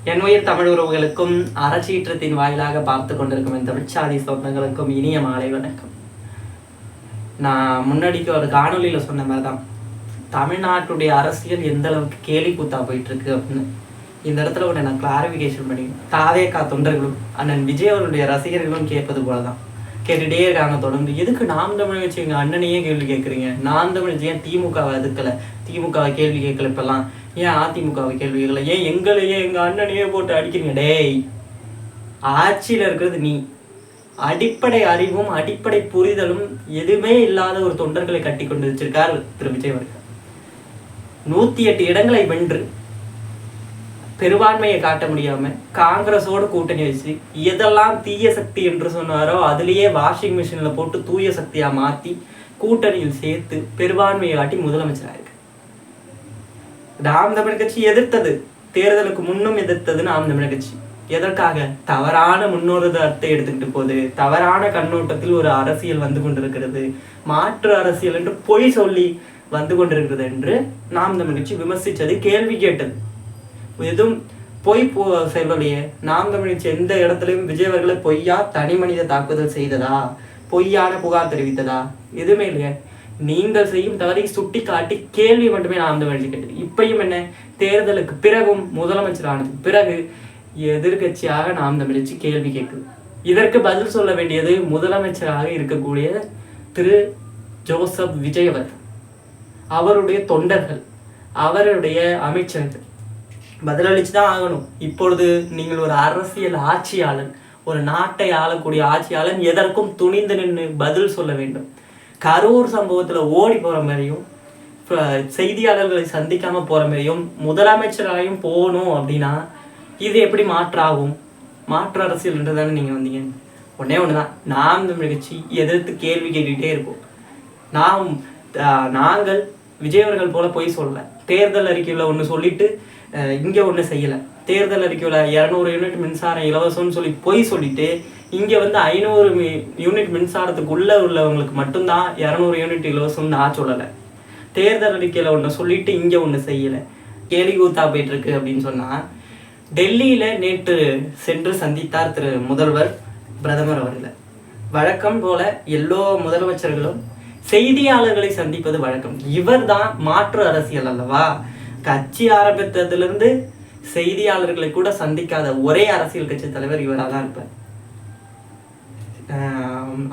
என் உயிர் தமிழ் உறவுகளுக்கும் அறச்சீற்றத்தின் வாயிலாக பார்த்து கொண்டிருக்கும் என் தமிழ்ச்சாதி சொந்தங்களுக்கும் இனிய மாலை வணக்கம். நான் முன்னாடிக்கு ஒரு காணொலியில் சொன்ன மாதிரி தான், தமிழ்நாட்டுடைய அரசியல் எந்த அளவுக்கு கேலி கூத்தா போயிட்டு இருக்கு அப்படின்னு இந்த இடத்துல ஒன்று நான் கிளாரிஃபிகேஷன் பண்ணி தாவேகா தொண்டர்களும் அண்ணன் விஜய் அவருடைய ரசிகர்களும் கேட்பது போல தான் கேட்டுகிட்டே இருக்காங்க தொடர்ந்து. எதுக்கு நாம் தமிழ் வச்சு எங்கள் அண்ணனையே கேள்வி கேட்குறீங்க? நாம் தமிழ் வச்சு ஏன் திமுகவை எதுக்கலை, திமுகவை கேள்வி கேட்கல, இப்பெல்லாம் ஏன் அதிமுகவை கேள்வி கேட்கல, ஏன் எங்களையே எங்கள் அண்ணனையே போட்டு அடிக்கிறீங்க? டேய், ஆட்சியில் இருக்கிறது நீ. அடிப்படை அறிவும் அடிப்படை புரிதலும் எதுவுமே இல்லாத ஒரு தொண்டர்களை கட்டி கொண்டு வச்சிருக்கார் திரு விஜய் அவர்கள். 108 இடங்களை வென்று பெரும்பான்மையை காட்ட முடியாம காங்கிரஸோடு கூட்டணி வச்சு எதெல்லாம் தீய சக்தி என்று சொன்னாரோ அதுலேயே வாஷிங் மிஷினில் போட்டு தூய சக்தியா மாற்றி கூட்டணியில் சேர்த்து பெரும்பான்மையை காட்டி முதலமைச்சராக இருக்கு. நாம் தமிழர் கட்சி எதிர்த்தது, தேர்தலுக்கு முன்னும் எதிர்த்தது நாம் தமிழர் கட்சி. எதற்காக? தவறான முன்னோருதத்தை எடுத்துக்கிட்டு போகுது, தவறான கண்ணோட்டத்தில் ஒரு அரசியல் வந்து கொண்டிருக்கிறது, மாற்று அரசியல் என்று பொய் சொல்லி வந்து கொண்டிருக்கிறது என்று நாம் தமிழர் கட்சி விமர்சித்தது, கேள்வி கேட்டது. எதுவும் பொய் செல்வலையே. நாம் தமிழ் எந்த இடத்துலையும் விஜய் அவர்களை பொய்யா தனி மனித தாக்குதல் செய்ததா, பொய்யான புகார் தெரிவித்ததா? எதுவுமே இல்லையா. நீங்கள் செய்யும் தவறை சுட்டி காட்டி கேள்வி மட்டுமே நாம் தமிழ் கேட்டது. இப்பயும் என்ன, தேர்தலுக்கு பிறகும் முதலமைச்சர் ஆனதுக்கு பிறகு எதிர்கட்சியாக நாம் தமிழ் கேள்வி கேட்குது. இதற்கு பதில் சொல்ல வேண்டியது முதலமைச்சராக இருக்கக்கூடிய திரு ஜோசப் விஜய் அவர்கள், அவருடைய தொண்டர்கள், அவருடைய அமைச்சர்கள் பதிலளிச்சு தான் ஆகணும். இப்பொழுது நீங்கள் ஒரு அரசியல் ஆட்சியாளன், ஒரு நாட்டை ஆளக்கூடிய ஆட்சியாளன், எதற்கும் துணிந்து நின்று பதில் சொல்ல வேண்டும். கரூர் சம்பவத்தில் ஓடி போகிற மாதிரியும் செய்தியாளர்களை சந்திக்காம போகிற மாதிரியும் முதலமைச்சராகவும் போகணும் அப்படின்னா இது எப்படி மாற்றாகும்? மாற்று அரசியல் என்று தானே நீங்கள் வந்தீங்க. ஒன்றே ஒன்று தான், நாம் தமிழ் கட்சி எதிர்த்து கேள்வி கேட்டுக்கிட்டே இருப்போம். நாங்கள் விஜய் அவர்கள் போல போய் சொல்லலை. தேர்தல் அறிக்கையில் ஒன்று சொல்லிட்டு இங்கே ஒன்று செய்யலை. தேர்தல் அறிக்கையில் 200 யூனிட் மின்சாரம் இலவசம்னு சொல்லி பொய் சொல்லிட்டு இங்கே வந்து 500 யூனிட் மின்சாரத்துக்குள்ளே உள்ளவங்களுக்கு மட்டும்தான் 200 யூனிட் இலவசம்னு நான் சொல்லலை. தேர்தல் அறிக்கையில் ஒன்று சொல்லிட்டு இங்கே ஒன்று செய்யலை, கேலி கூத்தா போயிட்டு இருக்கு அப்படின்னு சொன்னால், டெல்லியில் நேற்று சென்று சந்தித்தார் திரு முதல்வர் பிரதமர் அவர்களை. வழக்கம் போல எல்லோ முதலமைச்சர்களும் செய்தியாளர்களை சந்திப்பது வழக்கம். இவர் தான் மாற்று அரசியல் அல்லவா? கட்சி ஆரம்பித்ததிலிருந்து செய்தியாளர்களை கூட சந்திக்காத ஒரே அரசியல் கட்சி தலைவர் இவராக தான் இருப்பார்.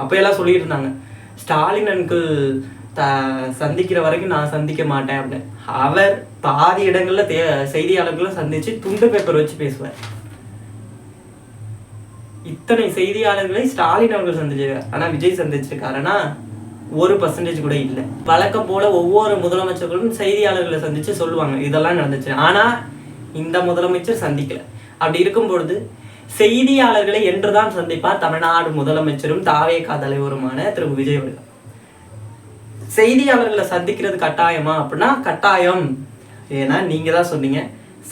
அப்போயெல்லாம் சொல்லிட்டு இருந்தாங்க, ஸ்டாலின் அங்கிள் சந்திக்கிற வரைக்கும் நான் சந்திக்க மாட்டேன் அப்படின்னு. அவர் பாதி இடங்கள்ல செய்தியாளர்களை சந்திச்சு துண்டு பேப்பர் வச்சு பேசுவார். இத்தனை செய்தியாளர்களை ஸ்டாலின் அவர்கள் சந்திச்சிருக்காரு, ஆனா விஜய் சந்திச்சிருக்காருன்னா 1% கூட இல்லை. வழக்கம் போல ஒவ்வொரு முதலமைச்சர்களும் செய்தியாளர்களை சந்திச்சு சொல்லுவாங்க இதெல்லாம் நடந்துச்சு. ஆனா இந்த முதலமைச்சர் சந்திக்கல. அப்படி இருக்கும் பொழுது செய்தியாளர்களை என்றுதான் சந்திப்பார் தமிழ்நாடு முதலமைச்சரும் தாவேகா தலைவருமான திரு விஜய் அவர்கள். செய்தியாளர்களை சந்திக்கிறது கட்டாயமா அப்படின்னா கட்டாயம். ஏன்னா நீங்க தான் சொன்னீங்க,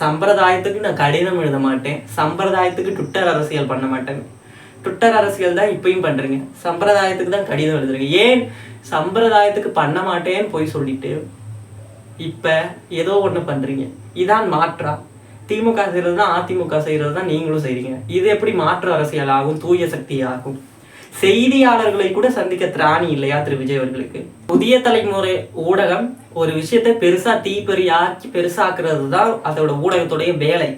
சம்பிரதாயத்துக்கு நான் கடிதம் எழுத மாட்டேன், சம்பிரதாயத்துக்கு ட்விட்டர் அரசியல் பண்ண மாட்டேன். ட்விட்டர் அரசியல் தான் இப்பயும் பண்றீங்க, சம்பிரதாயத்துக்கு தான் கடிதம் எழுதுறீங்க. ஏன் சம்பிரதாயத்துக்கு பண்ண மாட்டேன்னு போய் சொல்லிட்டு இப்ப ஏதோ ஒண்ணு பண்றீங்க? இதான் மாற்றா? திமுக செய்யறது தான் அதிமுக செய்யறது தான் நீங்களும் செய்றீங்க. இது எப்படி மாற்று அரசியல் ஆகும், தூய சக்தி ஆகும்? செய்தியாளர்களை கூட சந்திக்க திராணி இல்லையா திரு விஜய் அவர்களுக்கு? புதிய தலைமுறை ஊடகம் ஒரு விஷயத்தை பெருசா தீப்பெரியாக்கி பெருசாக்குறது தான் அதோட ஊடகத்துடைய வேலை.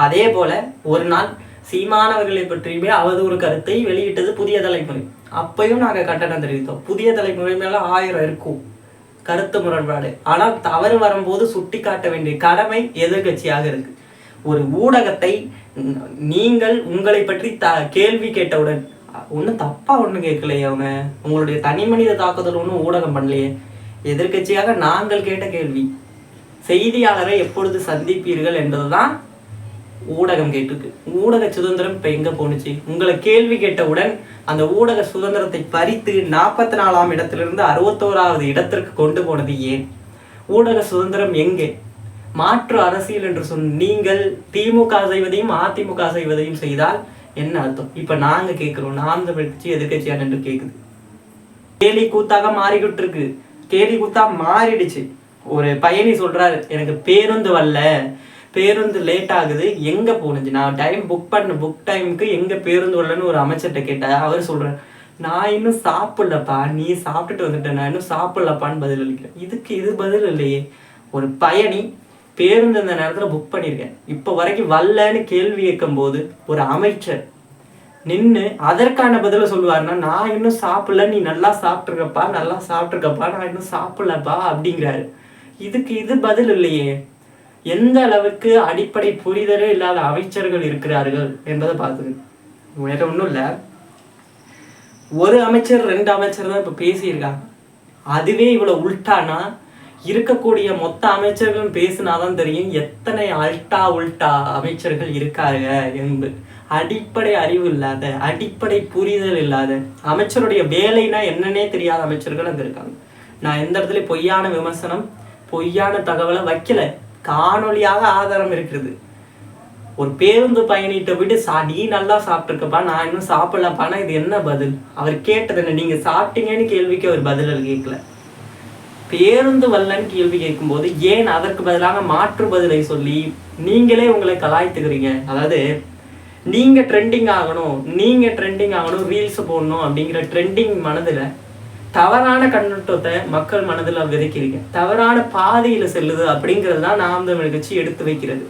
அதே போல ஒரு நாள் சீமானவர்களை பற்றியுமே அவதூறு கருத்தை வெளியிட்டது புதிய தலைமுறை. அப்பயும் நாங்கள் கண்டனம் தெரிவித்தோம். புதிய தலைமுறை மேல 1000 இருக்கும் கருத்து முரண்பாடு. ஆனால் தவறு வரும்போது சுட்டி காட்ட வேண்டிய கடமை எதிர்கட்சியாக இருக்கு. ஒரு ஊடகத்தை நீங்கள் உங்களை பற்றி கேள்வி கேட்டவுடன் ஒன்றும் தப்பா ஒன்றும் கேட்கலையே, அவங்க உங்களுடைய தனி மனித தாக்குதல் ஒன்றும் ஊடகம் பண்ணலையே. எதிர்கட்சியாக நாங்கள் கேட்ட கேள்வி, செய்தியாளரை எப்பொழுது சந்திப்பீர்கள் என்பதுதான் ஊடகம் கேட்டிருக்கு. ஊடக சுதந்திரம் இப்ப எங்க போனுச்சு? உங்களை கேள்வி கேட்டவுடன் அந்த ஊடக சுதந்திரத்தை பறித்து 44ஆம் இடத்திலிருந்து 61வது இடத்திற்கு கொண்டு போனது ஏன்? ஊடக சுதந்திரம் எங்கே? மாற்று அரசியல் என்று சொன்ன நீங்கள் திமுக செய்வதையும் அதிமுக செய்வதையும் செய்தால் என்ன அர்த்தம்? இப்ப நாங்க கேட்கிறோம், நாம் தமிழ் கட்சி எதிர்கட்சியா என்று கேக்குது. கேலி கூத்தாக மாறிக்கிட்டு இருக்கு. கேலி கூத்தா மாறிடுச்சு. ஒரு பயணி சொல்றாரு, எனக்கு பேருந்து வரல, பேருந்து லேட் ஆகுது, எங்கே போணுச்சு, நான் புக் டைமுக்கு எங்கே பேருந்து வரலன்னு ஒரு அமைச்சர்கிட்ட கேட்டேன். அவர் சொல்கிறேன், நான் இன்னும் சாப்பிடலப்பா, நீ சாப்பிட்டுட்டு வந்துட்டேன், நான் இன்னும் சாப்பிடலப்பான்னு பதில் அளிக்கிறேன். இதுக்கு இது பதில் இல்லையே. ஒரு பயணி பேருந்து இந்த நேரத்தில் புக் பண்ணியிருக்கேன், இப்போ வரைக்கும் வரலன்னு கேள்வி கேட்கும் போது ஒரு அமைச்சர் நின்று அதற்கான பதிலை சொல்லுவாருன்னா, நான் இன்னும் சாப்பிடல, நீ நல்லா சாப்பிட்ருக்கப்பா, நான் இன்னும் சாப்பிடலப்பா அப்படிங்கிறாரு. இதுக்கு இது பதில் இல்லையே. எந்த அளவுக்கு அடிப்படை புரிதலே இல்லாத அமைச்சர்கள் இருக்கிறார்கள் என்பதை பார்த்துது. வேற ஒன்றும் இல்லை, ஒரு அமைச்சர் 2 அமைச்சர் தான் இப்போ பேசியிருக்காங்க. அதுவே இவ்வளோ உல்டானா இருக்கக்கூடிய மொத்த அமைச்சர்களும் பேசினாதான் தெரியும் எத்தனை உல்டா அமைச்சர்கள் இருக்காங்க என்பது. அடிப்படை அறிவு இல்லாத, அடிப்படை புரிதல் இல்லாத, அமைச்சருடைய வேலைனா என்னன்னே தெரியாத அமைச்சர்கள் அங்கே இருக்காங்க. நான் எந்த இடத்துல பொய்யான விமர்சனம், பொய்யான தகவலை வைக்கல, காணொலியாக ஆதாரம் இருக்கிறது. ஒரு பேருந்து பயணிட்ட விட்டு நீ நல்லா சாப்பிட்ருக்கப்பா, நான் இன்னும் சாப்பிடலப்பானா இது என்ன பதில்? அவர் கேட்டது என்ன? நீங்க சாப்பிட்டீங்கன்னு கேள்விக்கு அவர் பதில் கேட்கல. பேருந்து வரலன்னு கேள்வி கேட்கும்போது ஏன் அதற்கு பதிலாக மாற்று பதிலை சொல்லி நீங்களே உங்களை கலாய்த்துக்கிறீங்க? அதாவது நீங்க ட்ரெண்டிங் ஆகணும், ரீல்ஸ் போடணும் அப்படிங்கிற ட்ரெண்டிங் மனதில் தவறான கண்ணோட்டத்தை மக்கள் மனதில் விதைக்கிறீங்க. தவறான பாதையில செல்லுது அப்படிங்கிறது தான் நாம் தமிழர் கட்சி எடுத்து வைக்கிறது.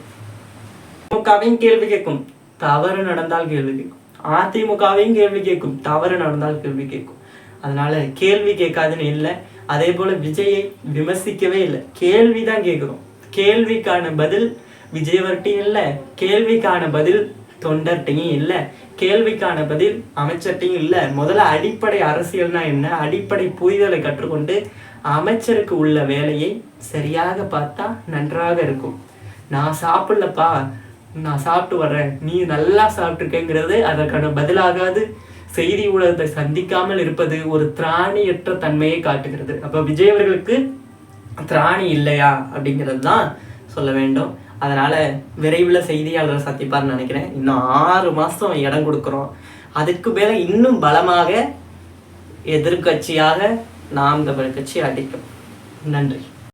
திமுகவையும் கேள்வி கேட்கும், தவறு நடந்தால் கேள்வி கேட்கும். அதிமுகவையும் கேள்வி கேட்கும், தவறு நடந்தால் கேள்வி கேட்கும். அதனால கேள்வி கேட்காதுன்னு இல்லை. அதே போல விஜயை விமர்சிக்கவே இல்லை, கேள்விதான் கேட்கிறோம். கேள்விக்கான பதில் விஜயவர்கிட்டையும் இல்லை, கேள்விக்கான பதில் தொண்டர்கிட்டையும் இல்லை, கேள்விக்கான பதில் அமைச்சர்கிட்டையும் இல்லை. முதல்ல அடிப்படை அரசியல்னா என்ன, அடிப்படை புரிதலை கற்றுக்கொண்டு அமைச்சருக்கு உள்ள வேலையை சரியாக பார்த்தா நன்றாக இருக்கும். நான் சாப்பிடலப்பா, நான் சாப்பிட்டு வர்றேன், நீ நல்லா சாப்பிட்டுருக்கேங்கிறது அதற்கான பதிலாகாது. செய்தி ஊடகத்தை சந்திக்காமல் இருப்பது ஒரு திராணியற்ற தன்மையை காட்டுகிறது. அப்போ விஜய் அவர்களுக்கு திராணி இல்லையா அப்படிங்கிறது தான் சொல்ல வேண்டும். அதனால விரைவில் செய்தியாளர் சந்திப்பார்னு நினைக்கிறேன். இன்னும் 6 மாதம் இடம் கொடுக்குறோம். அதுக்கு மேலே இன்னும் பலமாக எதிர்கட்சியாக நாம் தமிழர் கட்சி அடிக்கும். நன்றி.